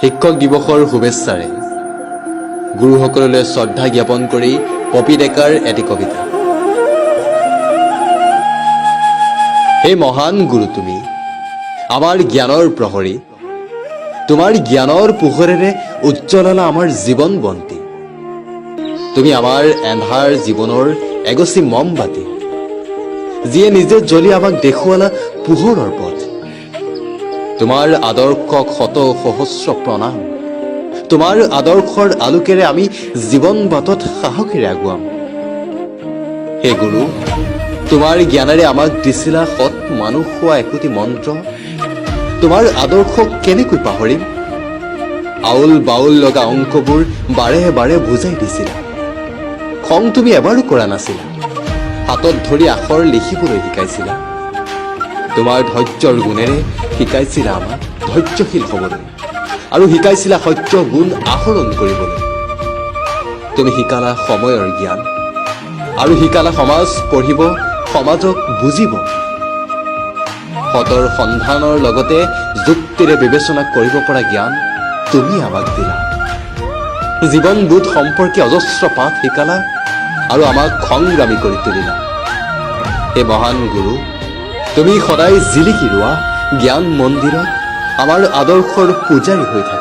শিক্ষক দিৱসৰ শুভেচ্ছাৰে গুৰুসকললৈ শ্ৰদ্ধা জ্ঞাপন কৰি পপি ডেকাৰ এটি কবিতা। হে মহান গুৰু, তুমি আমাৰ জ্ঞানৰ প্ৰহৰী, তোমাৰ জ্ঞানৰ পোহৰেৰে উজ্জ্বলালা আমাৰ জীৱন বন্তি। তুমি আমাৰ এন্ধাৰ জীৱনৰ এগছি মমবাতি, যিয়ে নিজে জ্বলি আমাক দেখুৱালা পোহৰৰ পথ। তোমাৰ আদৰ্শক শত সহস্ৰ প্ৰণাম, তোমাৰ আদৰ্শৰ আলোকেৰে আমি জীৱন বাটত সাহসেৰে আগুৱাম। হে গুৰু, তোমাৰ জ্ঞানেৰে আমাক দিছিলা সৎ মানুহ হোৱা একোটি মন্ত্ৰ, তোমাৰ আদৰ্শক কেনেকৈ পাহৰিম? আউল বাউল লগা অংকবোৰ বাৰে বাৰে বুজাই দিছিলা, খং তুমি এবাৰো কৰা নাছিলা। হাতত ধৰি আখৰ লিখিবলৈ শিকাইছিলা, তোমাৰ ধৈৰ্যৰ গুণেৰে শিকাইছিলা আমাক ধৈৰ্যশীল হ'বলৈ, আৰু শিকাইছিলা সত্য গুণ আহৰণ কৰিবলৈ। তুমি শিকালা সময়ৰ জ্ঞান, আৰু শিকালা সমাজ পঢ়িব, সমাজক বুজিব। সতৰ সন্ধানৰ লগতে যুক্তিৰে বিবেচনা কৰিব পৰা জ্ঞান তুমি আমাক দিলা। জীৱনবোধ সম্পৰ্কে অজস্ৰ পাঠ শিকালা, আৰু আমাক সংগ্ৰামী কৰি তুলিলা। হে মহান গুৰু, তুমি সদায় জিলিকি ৰোৱা জ্ঞান মন্দিৰত আমাৰ আদৰ্শৰ পূজাৰী হৈ থাকা।